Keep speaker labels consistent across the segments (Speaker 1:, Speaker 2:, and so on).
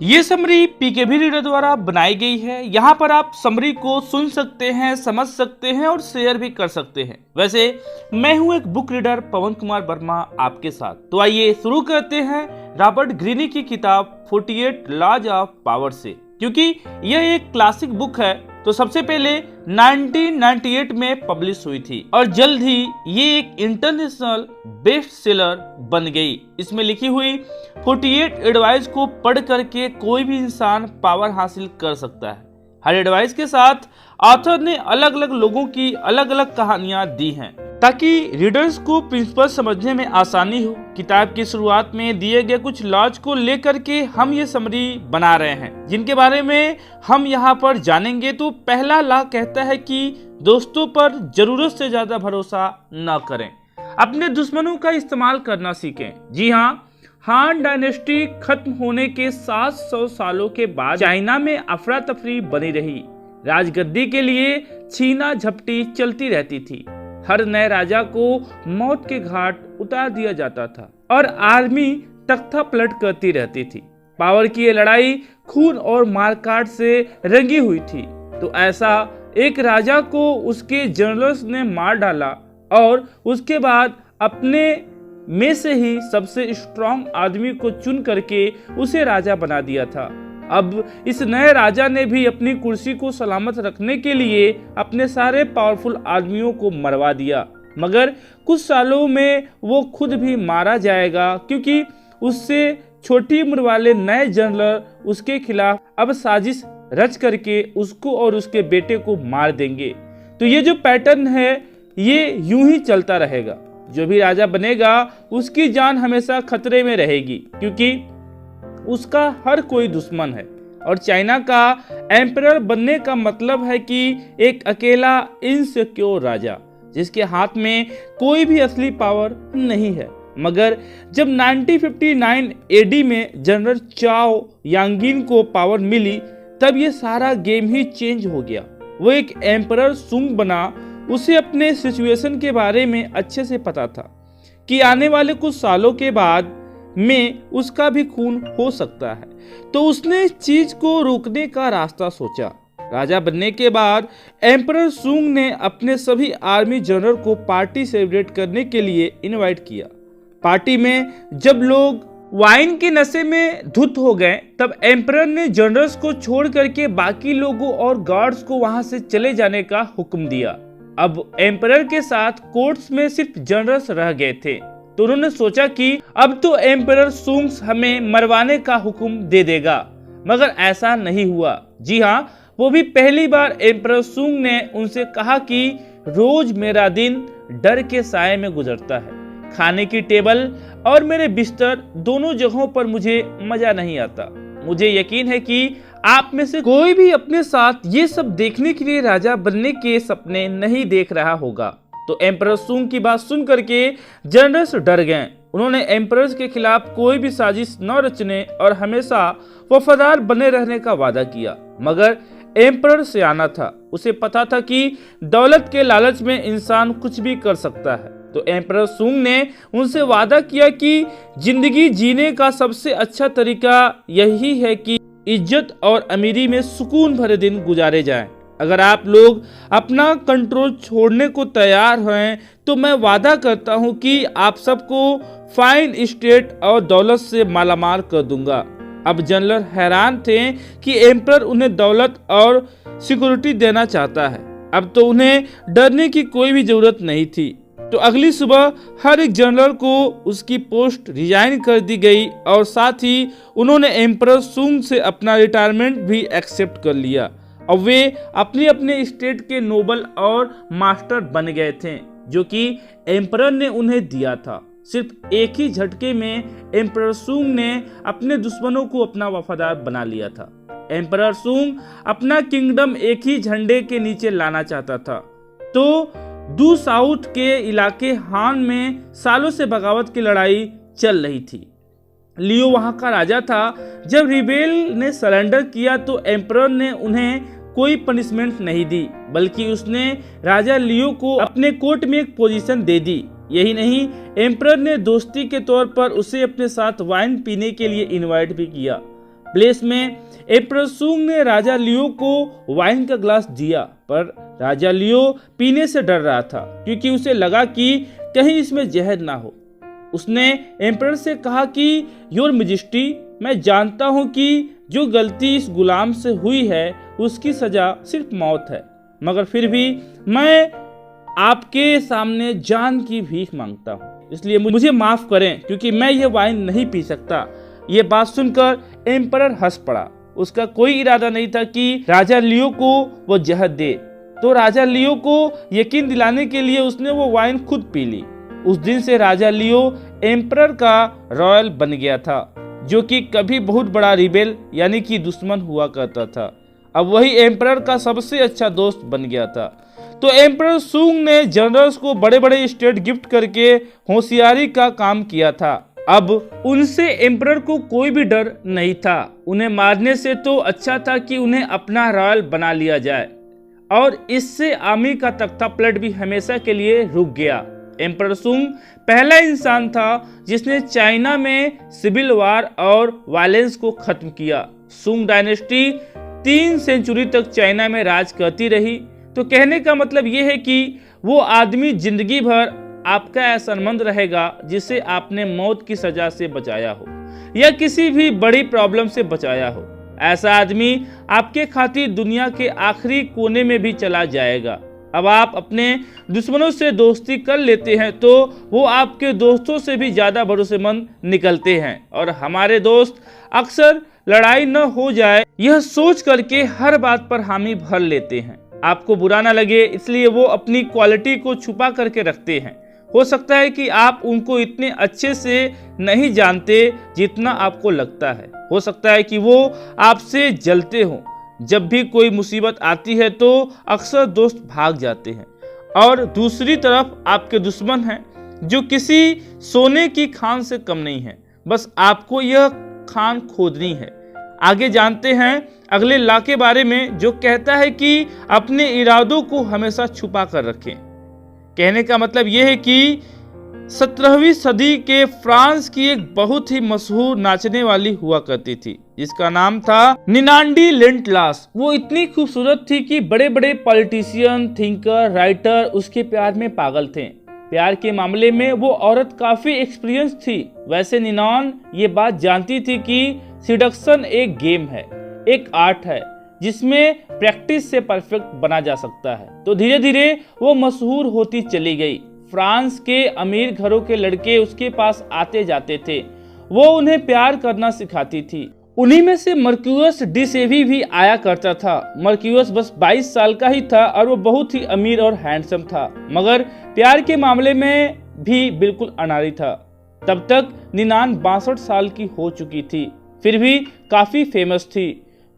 Speaker 1: ये summary PKV reader द्वारा बनाई गई है। यहाँ पर आप समरी को सुन सकते हैं, समझ सकते हैं और शेयर भी कर सकते हैं। वैसे मैं हूँ एक बुक रीडर पवन कुमार वर्मा आपके साथ। तो आइए शुरू करते हैं रॉबर्ट ग्रीनी की किताब 48 लॉज ऑफ पावर से, क्योंकि यह एक क्लासिक बुक है। तो सबसे पहले 1998 में पब्लिश हुई थी और जल्द ही ये एक इंटरनेशनल बेस्ट सेलर बन गई। इसमें लिखी हुई 48 एडवाइस को पढ़ करके कोई भी इंसान पावर हासिल कर सकता है। हर एडवाइस के साथ ऑथर ने अलग अलग लोगों की अलग अलग कहानियां दी हैं ताकि रीडर्स को प्रिंसिपल समझने में आसानी हो। किताब की शुरुआत में दिए गए कुछ लॉज को लेकर के हम ये समरी बना रहे हैं, जिनके बारे में हम यहाँ पर जानेंगे। तो पहला लॉ कहता है कि दोस्तों पर जरूरत से ज्यादा भरोसा न करें, अपने दुश्मनों का इस्तेमाल करना सीखें। जी हाँ, हान डायनेस्टी खत्म होने के 700 सालों के बाद चाइना में अफरा तफरी बनी रही। राजगद्दी के लिए छीना झपटी चलती रहती थी। हर नए राजा को मौत के घाट उतार दिया जाता था और आर्मी तख्ता पलट करती रहती थी। पावर की ये लड़ाई खून और मारकाट से रंगी हुई थी। तो ऐसा एक राजा को उसके जनरल्स ने मार डाला और उसके बाद अपने में से ही सबसे स्ट्रांग आदमी को चुन करके उसे राजा बना दिया था। अब इस नए राजा ने भी अपनी कुर्सी को सलामत रखने के लिए अपने सारे पावरफुल आदमियों को मरवा दिया, मगर कुछ सालों में वो खुद भी मारा जाएगा, क्योंकि उससे छोटी उम्र वाले नए जनरल उसके खिलाफ अब साजिश रच करके उसको और उसके बेटे को मार देंगे। तो ये जो पैटर्न है ये यूं ही चलता रहेगा। जो भी राजा बनेगा उसकी जान हमेशा खतरे में रहेगी, क्योंकि उसका हर कोई दुश्मन है। और चाइना का एम्परर बनने का मतलब है कि एक अकेला इनसिक्योर राजा जिसके हाथ में कोई भी असली पावर नहीं है। मगर जब 1959 एडी में जनरल चाओ यांगिन को पावर मिली, तब ये सारा गेम ही चेंज हो गया। वो एक एम्परर सुंग बना। उसे अपने सिचुएशन के बारे में अच्छे से पता था कि आने वाले कुछ सालों के बाद में उसका भी खून हो सकता है। तो उसने इस चीज को रोकने का रास्ता सोचा। राजा बनने के बाद एम्परर सुंग ने अपने सभी आर्मी जनरल को पार्टी सेलिब्रेट करने के लिए इनवाइट किया। पार्टी में जब लोग वाइन के नशे में धुत हो गए, तब एम्परर ने जनरल्स को छोड़ करके बाकी लोगों और गार्ड्स को वहां से चले जाने का हुक्म दिया। अब एम्परर के साथ कोर्ट्स में सिर्फ जनरल्स रह गए थे। तो उन्होंने सोचा कि अब तो एम्परर सुंग हमें मरवाने का हुक्म दे देगा, मगर ऐसा नहीं हुआ। जी हाँ, वो भी पहली बार एम्परर सुंग ने उनसे कहा कि रोज मेरा दिन डर के साए में गुजरता है। खाने की टेबल और मेरे बिस्तर दोनों जगहों पर मुझे मजा नहीं आता। मुझे यकीन है कि आप में से कोई भी अपने साथ ये सब देखने के लिए राजा बनने के सपने नहीं देख रहा होगा। तो एम्परर सुंग की बात सुन करके जनरल्स डर गए। उन्होंने एम्परर्स के खिलाफ कोई भी साजिश न रचने और हमेशा वफादार बने रहने का वादा किया। मगर एम्परर सियाना था। उसे पता था कि दौलत के लालच में इंसान कुछ भी कर सकता है। तो एम्परर सुंग ने उनसे वादा किया कि जिंदगी जीने का सबसे अच्छा तरीका यही है कि इज्जत और अमीरी में सुकून भरे दिन गुजारे जाएं। अगर आप लोग अपना कंट्रोल छोड़ने को तैयार हैं, तो मैं वादा करता हूं कि आप सबको फाइन स्टेट और दौलत से मालामाल कर दूंगा। अब जनरल हैरान थे कि एम्परर उन्हें दौलत और सिक्योरिटी देना चाहता है। अब तो उन्हें डरने की कोई भी जरूरत नहीं थी। तो अगली सुबह हर एक जनरल को उसकी पोस्ट रिजाइन कर दी गई और साथ ही उन्होंने एम्परर सुंग से अपना रिटायरमेंट भी एक्सेप्ट कर लिया। और वे अपने अपने स्टेट के नोबल और मास्टर बन गए थे, जो कि एम्परर ने उन्हें दिया था। सिर्फ एक ही झटके में एम्परर सुंग ने अपने दुश्मनों को अपना वफादार बना लिया था। एम्परर सुंग अपना किंगडम एक ही झंडे के नीचे लाना चाहता था। तो दू साउथ के इलाके हान में सालों से बगावत की लड़ाई चल रही थी। लियो वहां का राजा था। जब रिबेल ने सरेंडर किया तो एम्परर ने उन्हें कोई पनिशमेंट नहीं दी, बल्कि उसने राजा लियो को अपने कोर्ट में एक पोजीशन दे दी। यही नहीं, एम्परर ने दोस्ती के तौर पर उसे अपने साथ वाइन पीने के लिए इनवाइट भी किया। प्लेस में एम्परर सुंग ने राजा लियो को वाइन का ग्लास दिया, पर राजा लियो पीने से डर रहा था क्योंकि उसे लगा कि कहीं इसमें जहर ना हो। उसने एम्परर से कहा कि योर मैजेस्टी, मैं जानता हूं कि जो गलती इस गुलाम से हुई है उसकी सजा सिर्फ मौत है, मगर फिर भी मैं आपके सामने जान की भीख मांगता हूं, इसलिए मुझे माफ करें क्योंकि मैं यह वाइन नहीं पी सकता। ये बात सुनकर एम्परर हंस पड़ा। उसका कोई इरादा नहीं था कि राजा लियो को वो जहर दे, तो राजा लियो को यकीन दिलाने के लिए उसने वो वाइन खुद पी ली। उस दिन से राजा लियो एम्परर का रॉयल बन गया था, जो कि कभी बहुत बड़ा रिबेल यानी कि दुश्मन हुआ करता था, अब वही एम्परर का सबसे अच्छा दोस्त बन गया था। तो एम्परर सुंग ने जनरल्स को बड़े बड़े स्टेट गिफ्ट करके होशियारी का काम किया था। अब उनसे एम्परर को कोई भी डर नहीं था। उन्हें मारने से तो अच्छा था कि उन्हें अपना रॉयल बना लिया जाए, और इससे आर्मी का तख्ता पलट भी हमेशा के लिए रुक गया। एम्परर सुंग पहला इंसान था जिसने चाइना में सिविल वार और वायलेंस को खत्म किया। सुंग डायनेस्टी 3 सेंचुरी तक चाइना में राज करती रही। तो कहने का मतलब यह है कि वो आदमी जिंदगी भर आपका एहसानमंद रहेगा जिसे आपने मौत की सजा से बचाया हो या किसी भी बड़ी प्रॉब्लम से बचाया हो। ऐसा आदमी आपके खातिर दुनिया के आखिरी कोने में भी चला जाएगा। अब आप अपने दुश्मनों से दोस्ती कर लेते हैं तो वो आपके दोस्तों से भी ज्यादा भरोसेमंद निकलते हैं, और हमारे दोस्त अक्सर लड़ाई न हो जाए यह सोच करके हर बात पर हामी भर लेते हैं। आपको बुरा ना लगे इसलिए वो अपनी क्वालिटी को छुपा करके रखते हैं। हो सकता है कि आप उनको इतने अच्छे से नहीं जानते जितना आपको लगता है। हो सकता है कि वो आपसे जलते हों। जब भी कोई मुसीबत आती है तो अक्सर दोस्त भाग जाते हैं, और दूसरी तरफ आपके दुश्मन हैं जो किसी सोने की खान से कम नहीं है। बस आपको यह खान खोदनी है। आगे जानते हैं अगले लॉ के बारे में, जो कहता है कि अपने इरादों को हमेशा छुपा कर रखें। कहने का मतलब यह है कि 17वीं सदी के फ्रांस की एक बहुत ही मशहूर नाचने वाली हुआ करती थी जिसका नाम था निनांडी लेंटलास। वो इतनी खूबसूरत थी कि बड़े बड़े पॉलिटिशियन, थिंकर, राइटर उसके प्यार में पागल थे। प्यार के मामले में वो औरत काफी एक्सपीरियंस थी। वैसे निनॉन ये बात जानती थी कि सिडक्शन एक गेम है, एक आर्ट है जिसमें प्रैक्टिस से परफेक्ट बना जा सकता है। तो धीरे धीरे वो मशहूर होती चली गई। फ्रांस के अमीर घरों के लड़के उसके पास आते जाते थे। वो उन्हें प्यार करना सिखाती थी। उन्हीं में से मर्क्यूस डी सेवी भी आया करता था। मर्क्यूस बस 22 साल का ही था और वो बहुत ही अमीर और हैंडसम था, मगर प्यार के मामले में भी बिल्कुल अनाड़ी था। तब तक निनान 62 साल की हो चुकी थी, फिर भी काफी फेमस थी।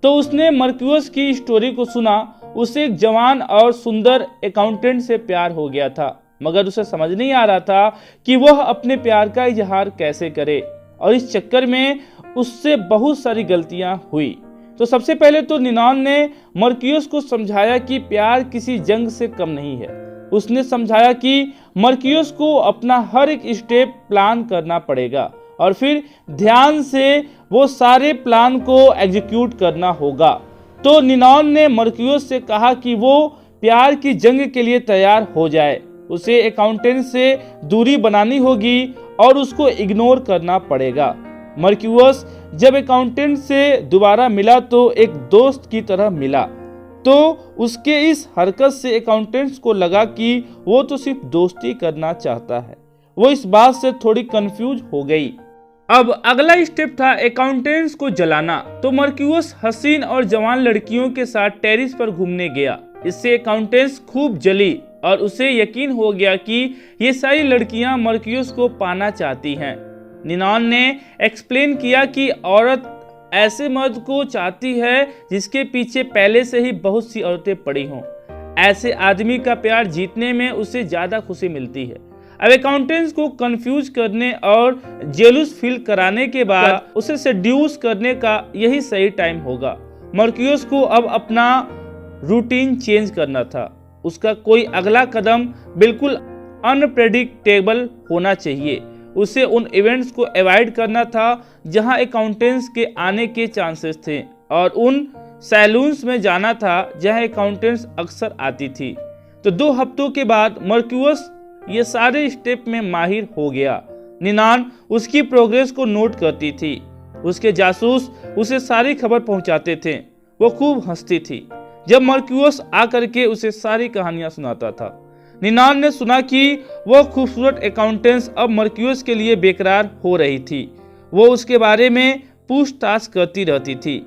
Speaker 1: तो उसने मर्क्यूस की स्टोरी को सुना। उसे एक जवान और सुंदर अकाउंटेंट से प्यार हो गया था, मगर उसे समझ नहीं आ रहा था कि वह अपने प्यार का इजहार कैसे करे, और इस चक्कर में उससे बहुत सारी गलतियां हुई। तो सबसे पहले तो निनॉन ने मर्क्यूस को समझाया कि प्यार किसी जंग से कम नहीं है। उसने समझाया कि मर्क्यूस को अपना हर एक स्टेप प्लान करना पड़ेगा और फिर ध्यान से वो सारे प्लान को एग्जीक्यूट करना होगा। तो निनॉन ने मर्क्यूस से कहा कि वो प्यार की जंग के लिए तैयार हो जाए। उसे अकाउंटेंट से दूरी बनानी होगी और उसको इग्नोर करना पड़ेगा। मर्क्यूस जब अकाउंटेंट से दोबारा मिला तो एक दोस्त की तरह मिला। तो उसके इस हरकत से अकाउंटेंट्स को लगा कि वो तो सिर्फ दोस्ती करना चाहता है। वो इस बात से थोड़ी कंफ्यूज हो गई। अब अगला स्टेप था अकाउंटेंट्स को जलाना। तो मर्क्यूस हसीन और जवान लड़कियों के साथ टेरिस पर घूमने गया। इससे अकाउंटेंट्स खूब जली और उसे यकीन हो गया कि ये सारी लड़कियां मर्क्यूस को पाना चाहती हैं। निनॉन ने एक्सप्लेन किया कि औरत ऐसे मर्द को चाहती है जिसके पीछे पहले से ही बहुत सी औरतें पड़ी हों। ऐसे आदमी का प्यार जीतने में उसे ज्यादा खुशी मिलती है। अब अकाउंटेंट्स को कंफ्यूज करने और जेलस फील कराने के बाद उसे सेड्यूस करने का यही सही टाइम होगा। मर्क्यूस को अब अपना रूटीन चेंज करना था। उसका कोई अगला कदम बिल्कुल अनप्रेडिक्टेबल होना चाहिए। उसे उन इवेंट्स को अवॉइड करना था जहां अकाउंटेंट्स के आने के चांसेस थे, और उन सैलून्स में जाना था जहां अकाउंटेंट्स अक्सर आती थी। तो 2 हफ्तों के बाद मर्क्यूस ये सारे स्टेप में माहिर हो गया। निनान उसकी प्रोग्रेस को नोट करती थी। उसके जासूस उसे सारी खबर पहुंचाते थे। वो खूब हंसती थी जब मर्क्यूस आकर के उसे सारी कहानियां सुनाता था। निनान ने सुना कि वह खूबसूरत अकाउंटेंट्स अब मर्क्यूस के लिए बेकरार हो रही थी। वो उसके बारे में पूछताछ करती रहती थी।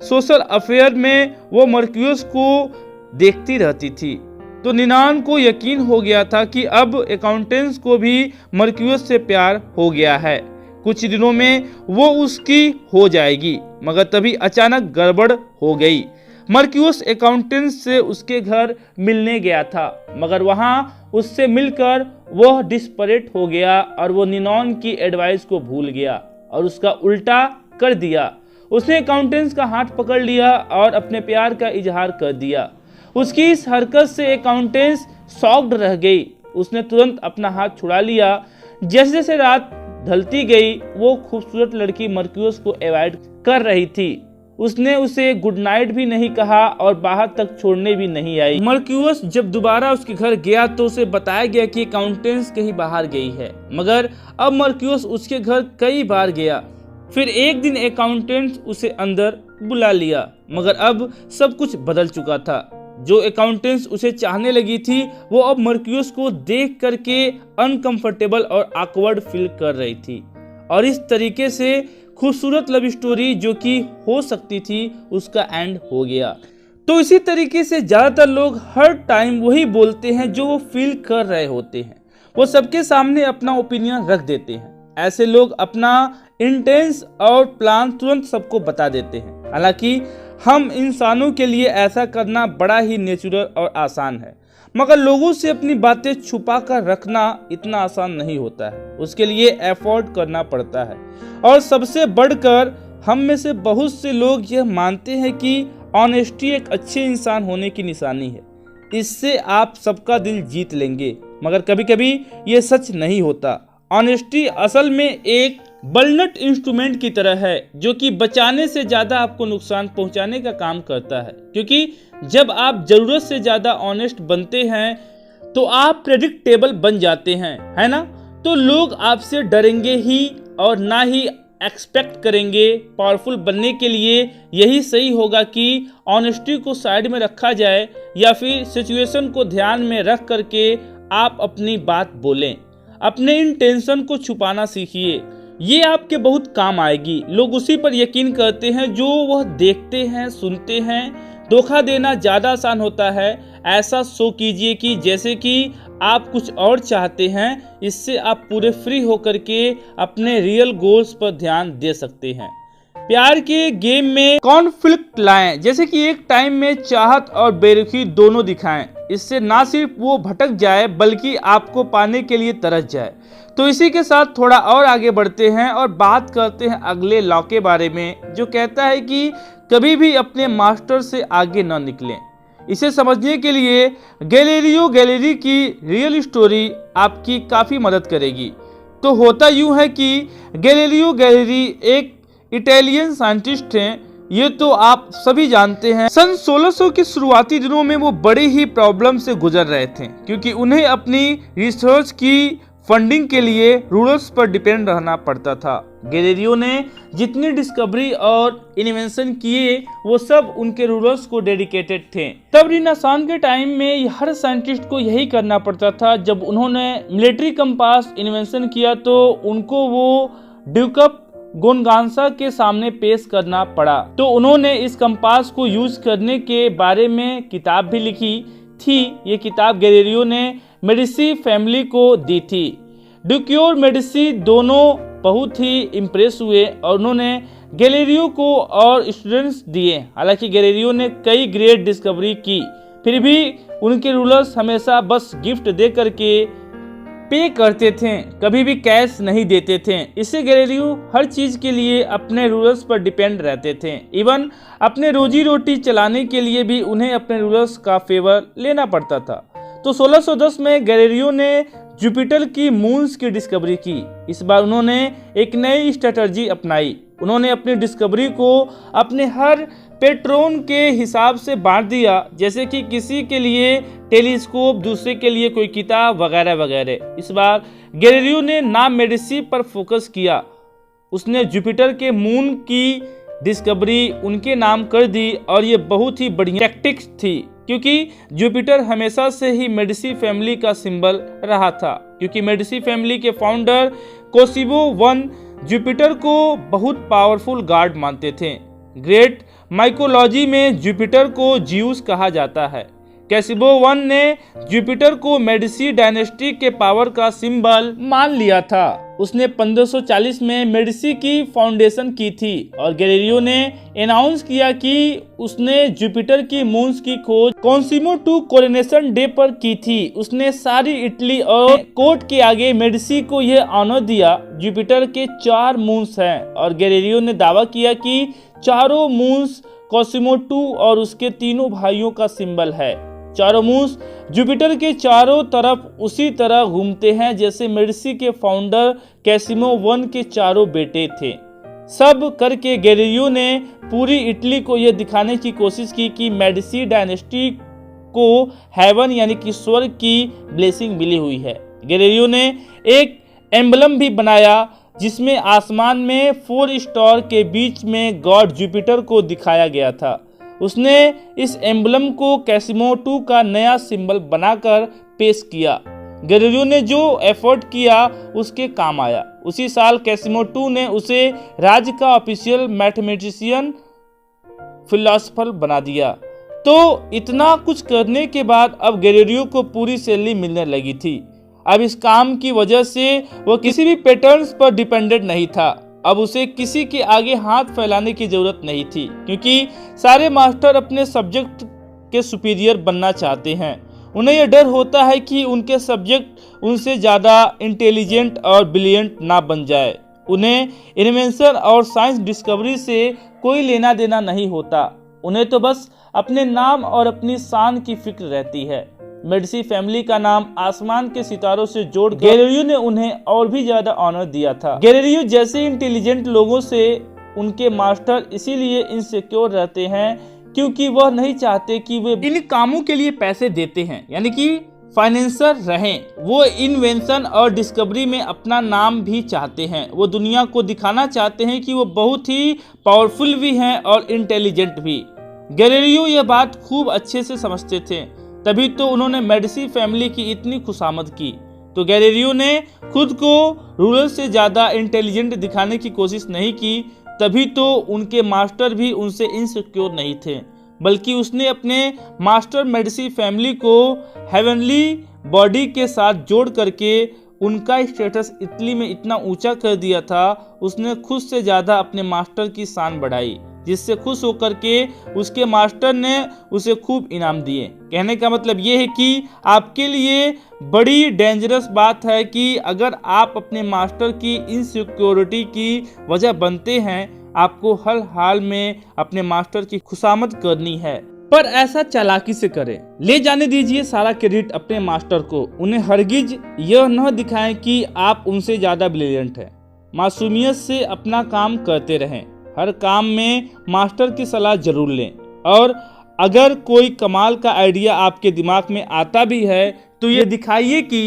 Speaker 1: सोशल अफेयर में वो मर्क्यूस को देखती रहती थी। तो निनान को यकीन हो गया था कि अब अकाउंटेंट्स को भी मर्क्यूस से प्यार हो गया है। कुछ दिनों में वो उसकी हो जाएगी, मगर तभी अचानक गड़बड़ हो गई। मर्क्यूस अकाउंटेंट से उसके घर मिलने गया था, मगर वहां उससे मिलकर वह डिस्परेट हो गया और वो निनान की एडवाइस को भूल गया और उसका उल्टा कर दिया। उसने अकाउंटेंट्स का हाथ पकड़ लिया और अपने प्यार का इजहार कर दिया। उसकी इस हरकत से अकाउंटेंट्स शॉक्ड रह गई। उसने तुरंत अपना हाथ छुड़ा लिया। जैसे जैसे रात ढलती गई, वो खूबसूरत लड़की मर्क्यूस को अवॉइड कर रही थी। उसने उसे गुड नाइट भी नहीं कहा और बाहर तक छोड़ने भी नहीं आई। मर्क्यूस जब दोबारा उसके घर गया तो उसे बताया गया कि अकाउंटेंट्स कहीं बाहर गई है, मगर अब मर्क्यूस उसके घर कई बार गया। फिर एक दिन अकाउंटेंट्स उसे अंदर बुला लिया, मगर अब सब कुछ बदल चुका था। जो अकाउंटेंट्स उसे चाहने लगी थी, वो अब मर्क्यूस को देख करके अनकंफर्टेबल और ऑकवर्ड फील कर रही थी। और इस तरीके से खूबसूरत लव स्टोरी जो कि हो सकती थी, उसका एंड हो गया। तो इसी तरीके से ज्यादातर लोग हर टाइम वही बोलते हैं जो वो फील कर रहे होते हैं। वो सबके सामने अपना ओपिनियन रख देते हैं। ऐसे लोग अपना इंटेंस और प्लान तुरंत सबको बता देते हैं। हालांकि हम इंसानों के लिए ऐसा करना बड़ा ही नेचुरल और आसान है, मगर लोगों से अपनी बातें छुपा कर रखना इतना आसान नहीं होता है। उसके लिए एफर्ट करना पड़ता है। और सबसे बढ़कर हम में से बहुत से लोग यह मानते हैं कि ऑनेस्टी एक अच्छे इंसान होने की निशानी है। इससे आप सबका दिल जीत लेंगे, मगर कभी कभी ये सच नहीं होता। ऑनेस्टी असल में एक बलनट इंस्ट्रूमेंट की तरह है जो कि बचाने से ज्यादा आपको नुकसान पहुंचाने का काम करता है। क्योंकि जब आप जरूरत से ज्यादा ऑनेस्ट बनते हैं तो आप प्रेडिक्टेबल बन जाते हैं, है ना? तो लोग आपसे डरेंगे ही और ना ही एक्सपेक्ट करेंगे। पावरफुल बनने के लिए यही सही होगा कि ऑनेस्टी को साइड में रखा जाए या फिर सिचुएशन को ध्यान में रख करके आप अपनी बात बोलें। अपने इंटेंशन को छुपाना सीखिए, ये आपके बहुत काम आएगी। लोग उसी पर यकीन करते हैं जो वह देखते हैं, सुनते हैं। धोखा देना ज़्यादा आसान होता है। ऐसा शो कीजिए कि जैसे कि आप कुछ और चाहते हैं। इससे आप पूरे फ्री होकर के अपने रियल गोल्स पर ध्यान दे सकते हैं। प्यार के गेम में कॉन्फ्लिक्ट लाएं, जैसे कि एक टाइम में चाहत और बेरुखी दोनों दिखाएं। इससे ना सिर्फ वो भटक जाए बल्कि आपको पाने के लिए तरस जाए। तो इसी के साथ थोड़ा और आगे बढ़ते हैं और बात करते हैं अगले लॉ के बारे में, जो कहता है कि कभी भी अपने मास्टर से आगे न निकलें। इसे समझने के लिए गैलीलियो गैलीली की रियल स्टोरी आपकी काफ़ी मदद करेगी। तो होता यूं है कि गैलीलियो गैलीली एक इटालियन साइंटिस्ट हैं। ये तो आप सभी जानते हैं। सन 1600 के शुरुआती दिनों में वो बड़ी ही प्रॉब्लम से गुजर रहे थे, क्योंकि उन्हें अपनी रिसर्च की फंडिंग के लिए रूलर्स पर डिपेंड रहना पड़ता था। गैलीलियो ने जितनी डिस्कवरी और इन्वेंशन किए वो सब उनके रूलर्स को डेडिकेटेड थे। तब रिनेसांस के टाइम में हर साइंटिस्ट को यही करना पड़ता था। जब उन्होंने मिलिट्री कंपास इन्वेंशन किया तो उनको वो ड्यूक गोनगांसा के सामने पेश करना पड़ा। तो उन्होंने इस कंपास को यूज करने के बारे में किताब भी लिखी थी। ये किताब गैलीलियो ने मेडिसी फैमिली को दी थी। ड्यूक और मेडिसी दोनों बहुत ही इम्प्रेस हुए और उन्होंने गैलीलियो को और स्टूडेंट्स दिए। हालांकि गैलीलियो ने कई ग्रेट डिस्कवरी की, फिर भी उनके रूलर्स हमेशा बस गिफ्ट दे करके पे करते थे, कभी भी कैश नहीं देते थे। इससे गैलीलियो हर चीज के लिए अपने रूलर्स पर डिपेंड रहते थे। इवन अपने रोजी रोटी चलाने के लिए भी उन्हें अपने रूलर्स का फेवर लेना पड़ता था। तो 1610 में गैलीलियो ने जुपिटर की मून्स की डिस्कवरी की। इस बार उन्होंने एक नई स्ट्रेटजी अपनाई। उन्होंने अपनी डिस्कवरी को अपने हर पेट्रोन के हिसाब से बांट दिया, जैसे कि किसी के लिए टेलीस्कोप, दूसरे के लिए कोई किताब वगैरह वगैरह। इस बार गैलीलियो ने ना मेडिसी पर फोकस किया, उसने जुपिटर के मून की डिस्कवरी उनके नाम कर दी। और ये बहुत ही बढ़िया टैक्टिक्स थी, क्योंकि जुपिटर हमेशा से ही मेडिसी फैमिली का सिंबल रहा था। क्योंकि मेडिसी फैमिली के फाउंडर कोसिबो वन जुपिटर को बहुत पावरफुल गॉड मानते थे। ग्रेट माइकोलॉजी में जुपिटर को ज्यूस कहा जाता है। कैसिबो वन ने जुपिटर को मेडिसी डायनेस्टी के पावर का सिंबल मान लिया था। उसने 1540 में मेडिसी की फाउंडेशन की थी और गैलीलियो ने अनाउंस किया कि उसने जुपिटर की मून्स की खोज कॉन्सिमो II कोरोनेशन डे पर की थी। उसने सारी इटली और कोर्ट के आगे मेडिसी को यह ऑनर दिया। जुपिटर के 4 मून्स हैं और गैलीलियो ने दावा किया कि चारों मून्स कॉसिमो II और उसके तीनों भाइयों का सिंबल है। चारों मून्स जुपिटर के चारों तरफ उसी तरह घूमते हैं जैसे मेडिसी के फाउंडर कैसिमो वन के चारों बेटे थे। सब करके गैलीलियो ने पूरी इटली को यह दिखाने की कोशिश की कि मेडिसी डायनेस्टी को हेवन यानी कि स्वर्ग की ब्लेसिंग मिली हुई है। गैलीलियो ने एक एम्बलम भी बनाया जिसमें आसमान में 4 स्टार के बीच में गॉड जुपिटर को दिखाया गया था। उसने इस एम्बलम को कैसिमो II का नया सिंबल बनाकर पेश किया। गैलीलियो ने जो एफर्ट किया उसके काम आया। उसी साल कैसिमो II ने उसे राज्य का ऑफिशियल मैथमेटिशियन फिलोसफर बना दिया। तो इतना कुछ करने के बाद अब गैलीलियो को पूरी सैलरी मिलने लगी थी। अब इस काम की वजह से वो किसी भी पैटर्न्स पर डिपेंडेंट नहीं था। अब उसे किसी के आगे हाथ फैलाने की जरूरत नहीं थी, क्योंकि सारे मास्टर अपने सब्जेक्ट के सुपीरियर बनना चाहते हैं। उन्हें यह डर होता है कि उनके सब्जेक्ट उनसे ज़्यादा इंटेलिजेंट और ब्रिलियंट ना बन जाए। उन्हें इन्वेंशन और साइंस डिस्कवरी से कोई लेना देना नहीं होता। उन्हें तो बस अपने नाम और अपनी शान की फिक्र रहती है। मेडिसी फैमिली का नाम आसमान के सितारों से जोड़ गैलीलियो ने उन्हें और भी ज्यादा ऑनर दिया था। गैलीलियो जैसे इंटेलिजेंट लोगों से उनके मास्टर इसीलिए इनसिक्योर रहते हैं क्योंकि वह नहीं चाहते कि वे इन कामों के लिए पैसे देते हैं, यानी कि फाइनेंसर रहें। वो इन्वेंशन और डिस्कवरी में अपना नाम भी चाहते हैं। वो दुनिया को दिखाना चाहते हैं कि वो बहुत ही पावरफुल भी हैं और इंटेलिजेंट भी। गैलीलियो यह बात खूब अच्छे से समझते थे, तभी तो उन्होंने मेडिसी फैमिली की इतनी खुशामद की। तो गैलीलियो ने खुद को रूलर से ज़्यादा इंटेलिजेंट दिखाने की कोशिश नहीं की, तभी तो उनके मास्टर भी उनसे इनसिक्योर नहीं थे, बल्कि उसने अपने मास्टर मेडिसी फैमिली को हेवनली बॉडी के साथ जोड़ करके उनका स्टेटस इटली में इतना ऊंचा कर दिया था। उसने खुद से ज़्यादा अपने मास्टर की शान बढ़ाई, जिससे खुश होकर के उसके मास्टर ने उसे खूब इनाम दिए। कहने का मतलब ये है कि आपके लिए बड़ी डेंजरस बात है कि अगर आप अपने मास्टर की इनसिक्योरिटी की वजह बनते हैं, आपको हर हाल में अपने मास्टर की खुशामद करनी है, पर ऐसा चालाकी से करें। ले जाने दीजिए सारा क्रेडिट अपने मास्टर को। उन्हें हरगिज यह न दिखाएं कि आप उनसे ज़्यादा ब्रिलियंट हैं। मासूमियत से अपना काम करते रहें। हर काम में मास्टर की सलाह जरूर लें, और अगर कोई कमाल का आइडिया आपके दिमाग में आता भी है तो ये दिखाइए कि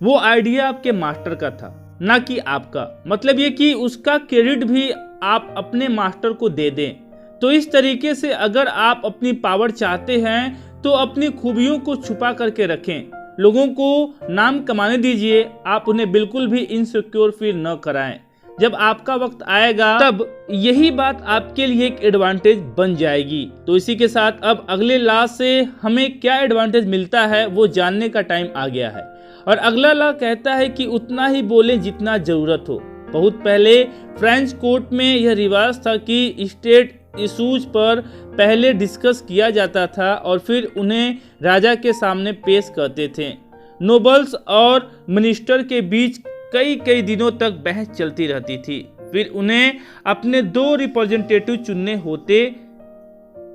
Speaker 1: वो आइडिया आपके मास्टर का था, ना कि आपका। मतलब ये कि उसका क्रेडिट भी आप अपने मास्टर को दे दें। तो इस तरीके से अगर आप अपनी पावर चाहते हैं तो अपनी खूबियों को छुपा करके रखें। लोगों को नाम कमाने दीजिए, आप उन्हें बिल्कुल भी इनसिक्योर फील न कराएं। जब आपका वक्त आएगा तब यही बात आपके लिए एक एडवांटेज बन जाएगी। तो इसी के साथ अब अगले लॉ से हमें क्या एडवांटेज मिलता है वो जानने का टाइम आ गया है। और अगला लॉ कहता है कि उतना ही बोलें जितना जरूरत हो। बहुत पहले फ्रेंच कोर्ट में यह रिवाज था कि स्टेट इशूज पर पहले डिस्कस किया जाता था और फिर उन्हें राजा के सामने पेश करते थे। नोबल्स और मिनिस्टर के बीच कई दिनों तक बहस चलती रहती थी। फिर उन्हें अपने 2 रिप्रेजेंटेटिव चुनने होते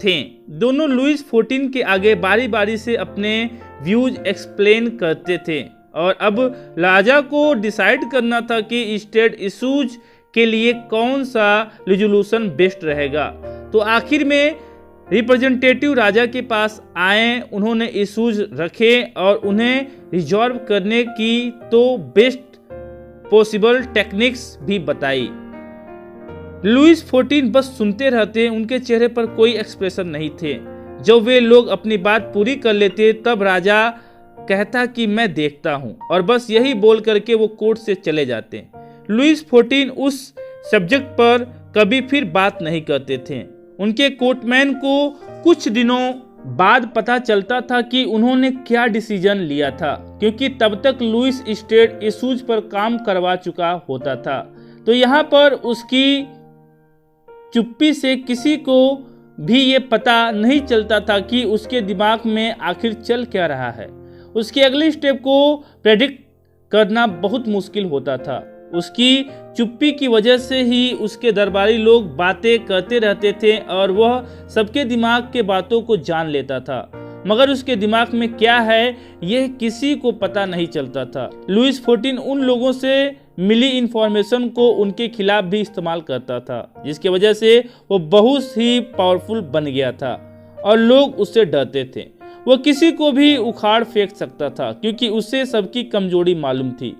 Speaker 1: थे। दोनों लुइस XIV के आगे बारी बारी से अपने व्यूज एक्सप्लेन करते थे। और अब राजा को डिसाइड करना था कि स्टेट इश्यूज के लिए कौन सा रिजोल्यूशन बेस्ट रहेगा। तो आखिर में रिप्रेजेंटेटिव राजा के पास आए, उन्होंने इश्यूज रखे और उन्हें रिजॉल्व करने की तो बेस्ट पॉसिबल टेक्निक्स भी बताई। लुईस XIV बस सुनते रहते, उनके चेहरे पर कोई एक्सप्रेशन नहीं थे। जब वे लोग अपनी बात पूरी कर लेते तब राजा कहता कि मैं देखता हूं, और बस यही बोल करके वो कोर्ट से चले जाते। लुईस XIV उस सब्जेक्ट पर कभी फिर बात नहीं करते थे। उनके कोर्टमैन को कुछ दिनों बाद पता चलता था कि उन्होंने क्या डिसीजन लिया था, क्योंकि तब तक लुईस स्टेट इश्यूज पर काम करवा चुका होता था। तो यहाँ पर उसकी चुप्पी से किसी को भी ये पता नहीं चलता था कि उसके दिमाग में आखिर चल क्या रहा है। उसके अगले स्टेप को प्रेडिक्ट करना बहुत मुश्किल होता था। उसकी चुप्पी की वजह से ही उसके दरबारी लोग बातें करते रहते थे और वह सबके दिमाग के बातों को जान लेता था, मगर उसके दिमाग में क्या है यह किसी को पता नहीं चलता था। लुईस XIV उन लोगों से मिली इंफॉर्मेशन को उनके खिलाफ भी इस्तेमाल करता था, जिसकी वजह से वो बहुत ही पावरफुल बन गया था और लोग उससे डरते थे। वह किसी को भी उखाड़ फेंक सकता था क्योंकि उसे सबकी कमजोरी मालूम थी।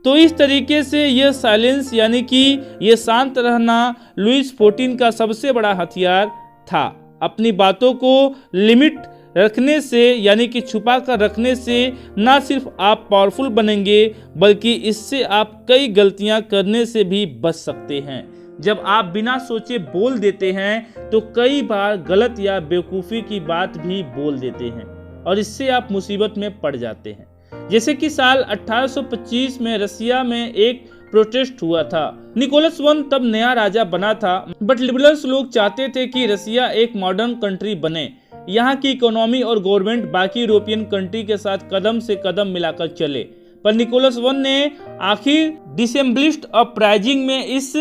Speaker 1: तो इस तरीके से यह साइलेंस यानी कि यह शांत रहना लुईस XIV का सबसे बड़ा हथियार था। अपनी बातों को लिमिट रखने से यानी कि छुपा कर रखने से ना सिर्फ आप पावरफुल बनेंगे बल्कि इससे आप कई गलतियां करने से भी बच सकते हैं। जब आप बिना सोचे बोल देते हैं तो कई बार गलत या बेवकूफ़ी की बात भी बोल देते हैं और इससे आप मुसीबत में पड़ जाते हैं। जैसे कि साल 1825 में रसिया में एक प्रोटेस्ट हुआ था। निकोलस I तब नया राजा बना था, बट लिबरल्स लोग चाहते थे कि रसिया एक मॉडर्न कंट्री बने। यहाँ की इकोनॉमी और गवर्नमेंट बाकी यूरोपियन कंट्री के साथ कदम से कदम मिलाकर चले, पर निकोलस I ने आखिर डिसेंबलिस्ट अपराइजिंग में इस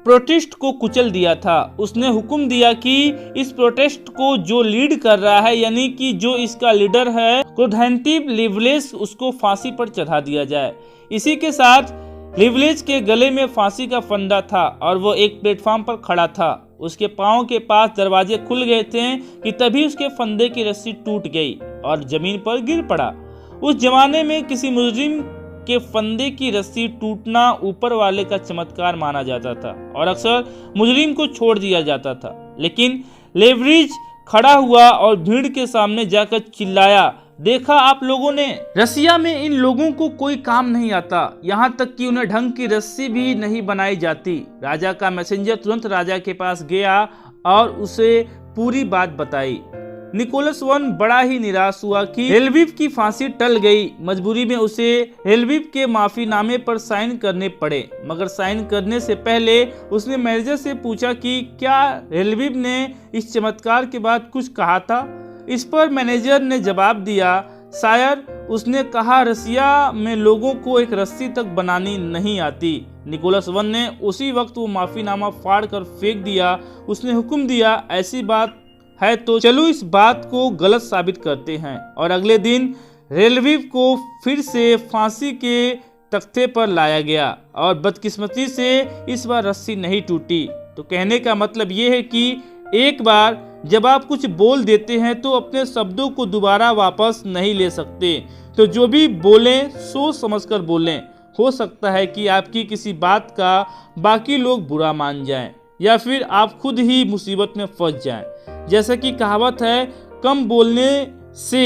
Speaker 1: प्रोटेस्ट को कुचल दिया था। उसने हुक्म दिया कि इस प्रोटेस्ट को जो लीड कर रहा है यानी कि जो इसका लीडर है क्रोधेंटिव लिवलेस, उसको फांसी पर चढ़ा दिया जाए। इसी के साथ लिवलेस के गले में फांसी का फंदा था और वो एक प्लेटफॉर्म पर खड़ा था। उसके पाँव के पास दरवाजे खुल गए थे कि तभी उसके फंदे की रस्सी टूट गई और जमीन पर गिर पड़ा। उस जमाने में किसी मुजरिम के फंदे की रस्सी टूटना ऊपर वाले का चमत्कार माना जाता था और अक्सर मुजरिम को छोड़ दिया जाता था। लेकिन लेवरेज खड़ा हुआ और भीड़ के सामने जाकर चिल्लाया, देखा आप लोगों ने, रसिया में इन लोगों को कोई काम नहीं आता, यहाँ तक कि उन्हें ढंग की रस्सी भी नहीं बनाई जाती। राजा का मैसेंजर तुरंत राजा के पास गया और उसे पूरी बात बताई। निकोलस I बड़ा ही निराश हुआ कि हेलविप की फांसी टल गई। मजबूरी में उसे हेलविप के माफीनामे पर साइन करने पड़े, मगर साइन करने से पहले उसने मैनेजर से पूछा कि क्या हेलविप ने इस चमत्कार के बाद कुछ कहा था। इस पर मैनेजर ने जवाब दिया, शायर उसने कहा रसिया में लोगों को एक रस्सी तक बनानी नहीं आती। निकोलस I ने उसी वक्त वो माफीनामा फाड़ कर फेंक दिया। उसने हुक्म दिया, ऐसी बात है तो चलो इस बात को गलत साबित करते हैं। और अगले दिन हेलविप को फिर से फांसी के तख्ते पर लाया गया और बदकिस्मती से इस बार रस्सी नहीं टूटी। तो कहने का मतलब ये है कि एक बार जब आप कुछ बोल देते हैं तो अपने शब्दों को दोबारा वापस नहीं ले सकते। तो जो भी बोलें सोच समझकर बोलें। हो सकता है कि आपकी किसी बात का बाकी लोग बुरा मान जाएं या फिर आप खुद ही मुसीबत में फंस जाएं। जैसा कि कहावत है, कम बोलने से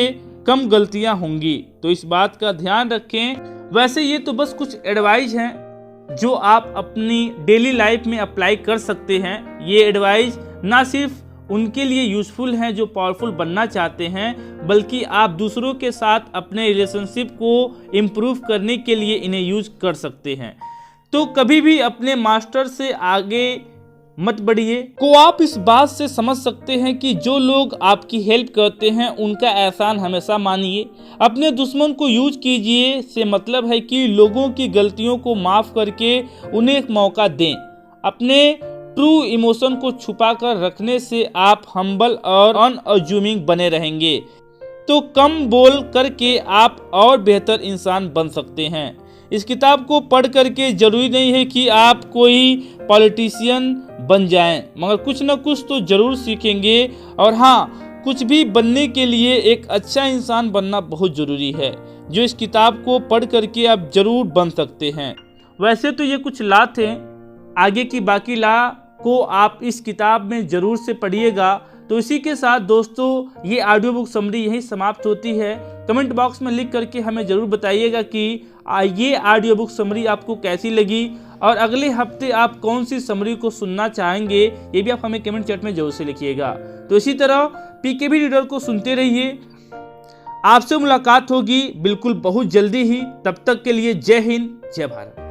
Speaker 1: कम गलतियां होंगी, तो इस बात का ध्यान रखें। वैसे ये तो बस कुछ एडवाइस हैं जो आप अपनी डेली लाइफ में अप्लाई कर सकते हैं। ये एडवाइस ना सिर्फ उनके लिए यूजफुल हैं जो पावरफुल बनना चाहते हैं, बल्कि आप दूसरों के साथ अपने रिलेशनशिप को इम्प्रूव करने के लिए इन्हें यूज कर सकते हैं। तो कभी भी अपने मास्टर से आगे मत बढ़िए। को आप इस बात से समझ सकते हैं कि जो लोग आपकी हेल्प करते हैं उनका एहसान हमेशा मानिए। अपने दुश्मन को यूज कीजिए से मतलब है कि लोगों की गलतियों को माफ करके उन्हें एक मौका दें। अपने ट्रू इमोशन को छुपा कर रखने से आप हम्बल और अनअज्यूमिंग बने रहेंगे। तो कम बोल करके आप और बेहतर इंसान बन सकते हैं। इस किताब को पढ़ करके जरूरी नहीं है कि आप कोई पॉलिटिशियन बन जाएं, मगर कुछ न कुछ तो जरूर सीखेंगे। और हाँ, कुछ भी बनने के लिए एक अच्छा इंसान बनना बहुत ज़रूरी है, जो इस किताब को पढ़ करके आप जरूर बन सकते हैं। वैसे तो ये कुछ ला थे, आगे की बाकी ला को आप इस किताब में ज़रूर से पढ़िएगा। तो इसी के साथ दोस्तों ये ऑडियो बुक समरी यहीं समाप्त होती है। कमेंट बॉक्स में लिख करके हमें ज़रूर बताइएगा कि ये ऑडियो बुक समरी आपको कैसी लगी, और अगले हफ्ते आप कौन सी समरी को सुनना चाहेंगे, ये भी आप हमें कमेंट चैट में जरूर से लिखिएगा। तो इसी तरह पीकेबी रीडर को सुनते रहिए। आपसे मुलाकात होगी बिल्कुल बहुत जल्दी ही। तब तक के लिए जय हिंद, जय भारत।